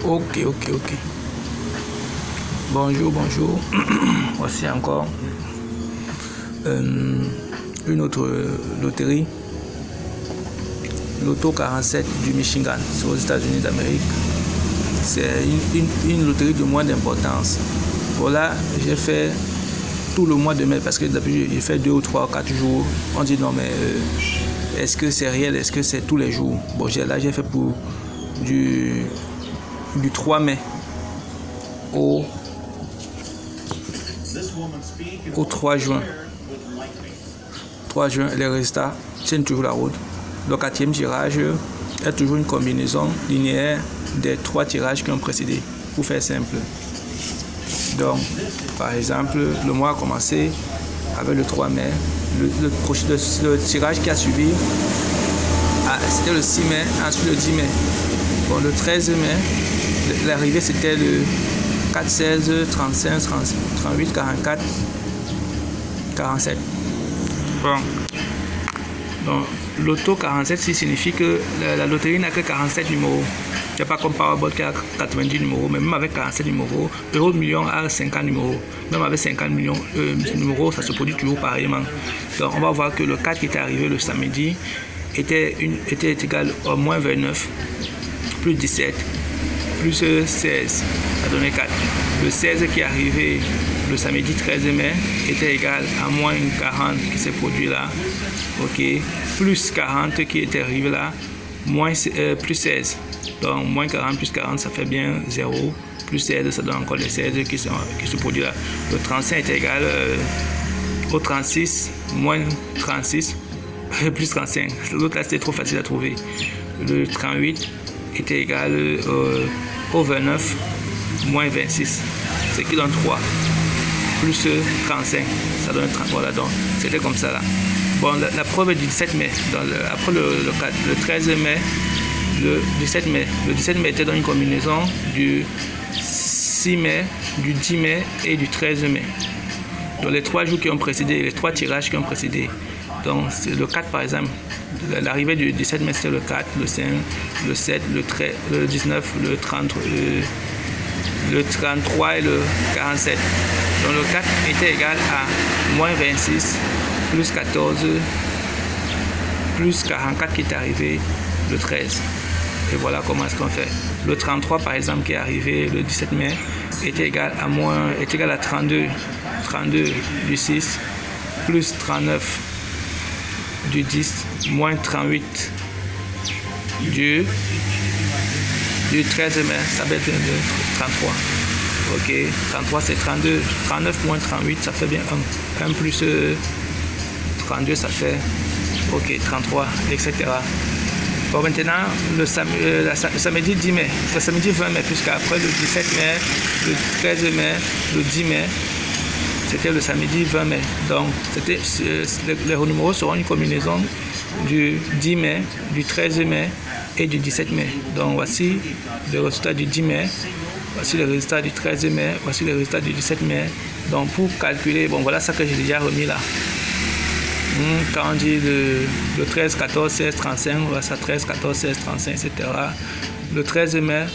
Ok. Bonjour. Voici encore une autre loterie. Loto 47 du Michigan, c'est aux États-Unis d'Amérique. C'est une loterie de moins d'importance. Voilà, j'ai fait tout le mois de mai parce que d'habitude j'ai fait 2 ou 3 ou 4 jours. On dit non mais est-ce que c'est réel, est-ce que c'est tous les jours? Bon, là j'ai fait pour du 3 mai au 3 juin. 3 juin, les résultats tiennent toujours la route. Le 4e tirage est toujours une combinaison linéaire des 3 tirages qui ont précédé, pour faire simple. Donc, par exemple, le mois a commencé avec le 3 mai. Le tirage qui a suivi, c'était le 6 mai, ensuite le 10 mai. Bon, le 13 mai, l'arrivée c'était le 4, 16, 35, 38, 44, 47. Bon. Donc, Loto 47, ça signifie que la loterie n'a que 47 numéros. C'est pas comme Powerball qui a 90 numéros, mais même avec 47 numéros, Euro Million a 50 numéros. Même avec 50 millions numéros, ça se produit toujours pareillement. Donc, on va voir que le 4 qui était arrivé le samedi était égal à moins 29, plus 17, plus 16, ça donnait 4. Le 16 qui est arrivé le samedi 13 mai était égal à moins 40 qui s'est produit là, ok, plus 40 qui était arrivé là, plus 16. Donc moins 40 plus 40 ça fait bien 0, plus 16 ça donne encore les 16 qui se produisent là. Le 35 était égal au 36, moins 36, plus 35. L'autre là c'était trop facile à trouver. Le 38 était égal au 29, moins 26, ce qui donne 3, plus 35, ça donne 30. Voilà, donc c'était comme ça là. Bon, la preuve du 17 mai, après le 13 mai, le 17 mai était dans une combinaison du 6 mai, du 10 mai et du 13 mai. Donc les 3 jours qui ont précédé, les 3 tirages qui ont précédé. Donc c'est le 4 par exemple, l'arrivée du 17 mai c'était le 4, le 5, le 7, le 13, le 19, le 30, le 33 et le 47. Donc le 4 était égal à moins 26, plus 14, plus 44 qui est arrivé le 13. Et voilà comment est-ce qu'on fait. Le 33 par exemple qui est arrivé le 17 mai était égal à 32 du 6, plus 39 du 10, moins 38 du 13 mai, ça va être le 33. Ok, 33 c'est 32, 39 moins 38 ça fait bien 1 plus 32 ça fait ok 33, etc. Bon, maintenant le samedi 10 mai, le samedi 20 mai, puisqu'après le 17 mai, le 13 mai, le 10 mai, c'était le samedi 20 mai. Donc les numéros seront une combinaison du 10 mai, du 13 mai et du 17 mai. Donc voici le résultat du 10 mai, voici le résultat du 13 mai, voici le résultat du 17 mai. Donc pour calculer, bon voilà ça que j'ai déjà remis là. Quand on dit le 13, 14, 16, 35, voilà ça 13, 14, 16, 35, etc. Le 13 mai,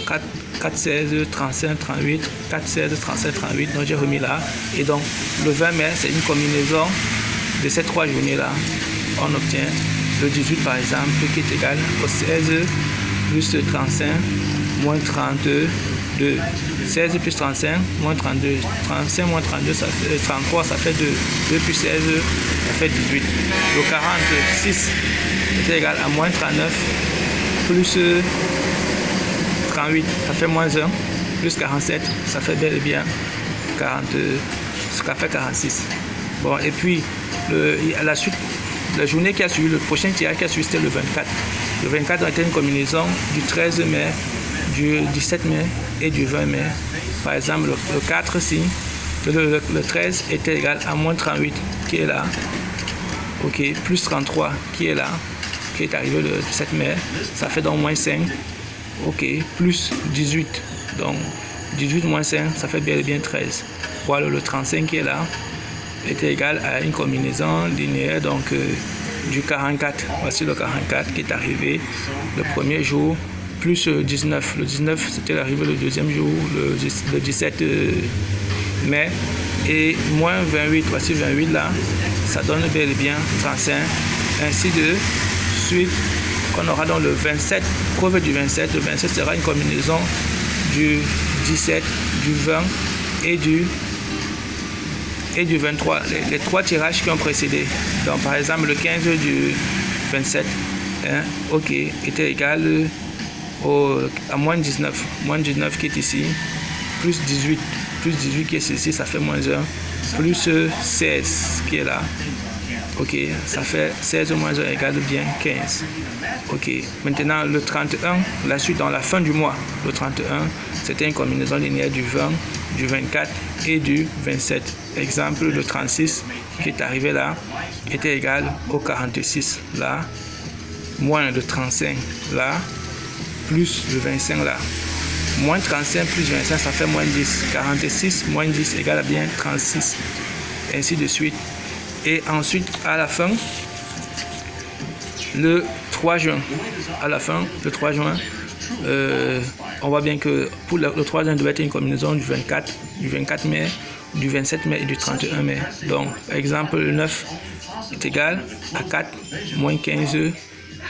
4, 16, 35, 38, 4, 16, 37, 38, donc j'ai remis là. Et donc le 20 mai, c'est une combinaison de ces 3 journées-là. On obtient le 18 par exemple, qui est égal au 16 plus 35, moins 32, 16 plus 35, moins 32, 35 moins 32, ça fait 33, ça fait 2, 2 plus 16, ça fait 18. Le 46 est égal à moins 39, plus 38, ça fait moins 1, plus 47, ça fait bel et bien 40, ça fait 46. Bon, et puis, à la suite, la journée qui a suivi, le prochain tirage qui a suivi, c'était le 24. Le 24 était une combinaison du 13 mai, du 17 mai et du 20 mai. Par exemple, le 4 signe, le 13 était égal à moins 38, qui est là. Ok, plus 33, qui est là, qui est arrivé le 17 mai. Ça fait donc moins 5. Ok, plus 18. Donc, 18 moins 5, ça fait bien et bien 13. Voilà, le 35 qui est là était égal à une combinaison linéaire, donc du 44. Voici le 44 qui est arrivé le premier jour plus 19. Le 19, c'était l'arrivée le deuxième jour, le 17 mai. Et moins 28, voici 28 là, ça donne bel et bien 35. Ainsi de suite, qu'on aura dans le 27, preuve du 27. Le 27 sera une combinaison du 17, du 20 et du 23. Les trois tirages qui ont précédé. Donc par exemple, le 15 du 27, ok, était égal à moins 19. Moins 19 qui est ici, plus 18. Plus 18 qui est ici, ça fait moins 1. Plus 16 qui est là. Ok, ça fait 16 moins 1 égale bien 15. Ok, maintenant le 31, la suite dans la fin du mois. Le 31, c'était une combinaison linéaire du 20, du 24 et du 27. Exemple, le 36 qui est arrivé là était égal au 46 là, moins le 35 là, plus le 25 là. Moins 35 plus 25, ça fait moins 10. 46 moins 10 égale à bien 36. Ainsi de suite. Et ensuite, à la fin, le 3 juin. À la fin, le 3 juin, on voit bien que pour le 3 juin, devait être une combinaison du 24 mai, du 27 mai et du 31 mai. Donc, exemple, le 9 est égal à 4 moins 15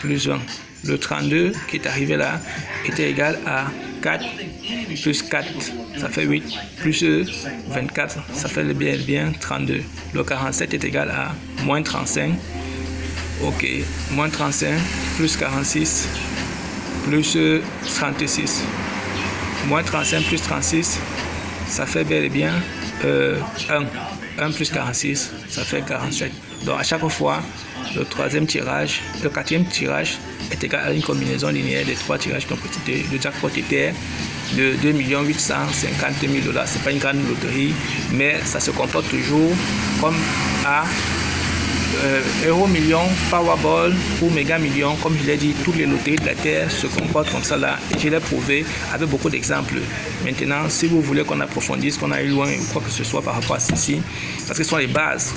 plus 1. Le 32 qui est arrivé là était égal à 4 plus 4, ça fait 8, plus 24, ça fait bien 32. Le 47 est égal à moins 35. Ok, moins 35 plus 46 plus 36. Moins 35 plus 36, ça fait bel et bien 1. 1 plus 46, ça fait 47. Donc à chaque fois, le quatrième tirage est égal à une combinaison linéaire des trois tirages qui ont précédé. Le jackpot était de 2 850 000 $. Ce n'est pas une grande loterie, mais ça se comporte toujours comme à Euro Million, Powerball ou Méga Million. Comme je l'ai dit, toutes les loteries de la Terre se comportent comme ça là. Et je l'ai prouvé avec beaucoup d'exemples. Maintenant, si vous voulez qu'on approfondisse, qu'on aille loin ou quoi que ce soit par rapport à ceci, parce que ce sont les bases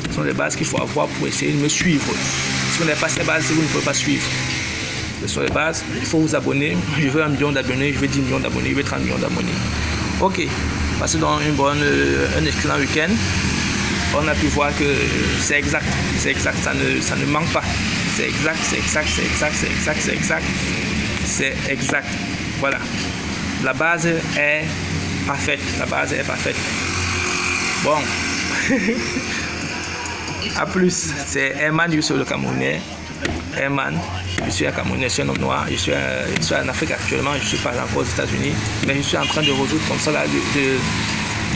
qu'il faut avoir pour essayer de me suivre. Si vous n'avez pas ces bases, vous ne pouvez pas suivre. Ce sont les bases, il faut vous abonner. Je veux 1 million d'abonnés, je veux 10 millions d'abonnés, je veux 30 millions d'abonnés. Ok, passez donc un excellent week-end. On a pu voir que c'est exact, ça ne manque pas. C'est exact. Voilà. La base est parfaite. Bon. A plus, c'est Herman Youssef le Camerounais. Herman, je suis un Camerounais, je suis un homme noir, je suis en Afrique actuellement, je ne suis pas encore aux États-Unis, mais je suis en train de résoudre comme ça là,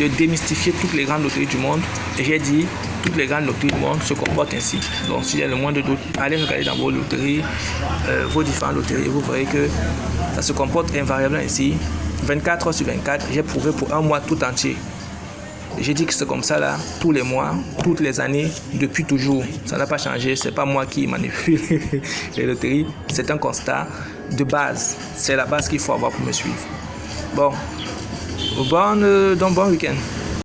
de démystifier toutes les grandes loteries du monde. Et j'ai dit, toutes les grandes loteries du monde se comportent ainsi. Donc s'il y a le moindre doute, allez regarder dans vos loteries, vos différentes loteries, vous verrez que ça se comporte invariablement ainsi. 24 heures sur 24, j'ai prouvé pour un mois tout entier. J'ai dit que c'est comme ça là, tous les mois, toutes les années, depuis toujours. Ça n'a pas changé, c'est pas moi qui manipule les loteries, c'est un constat de base. C'est la base qu'il faut avoir pour me suivre. Bon week-end.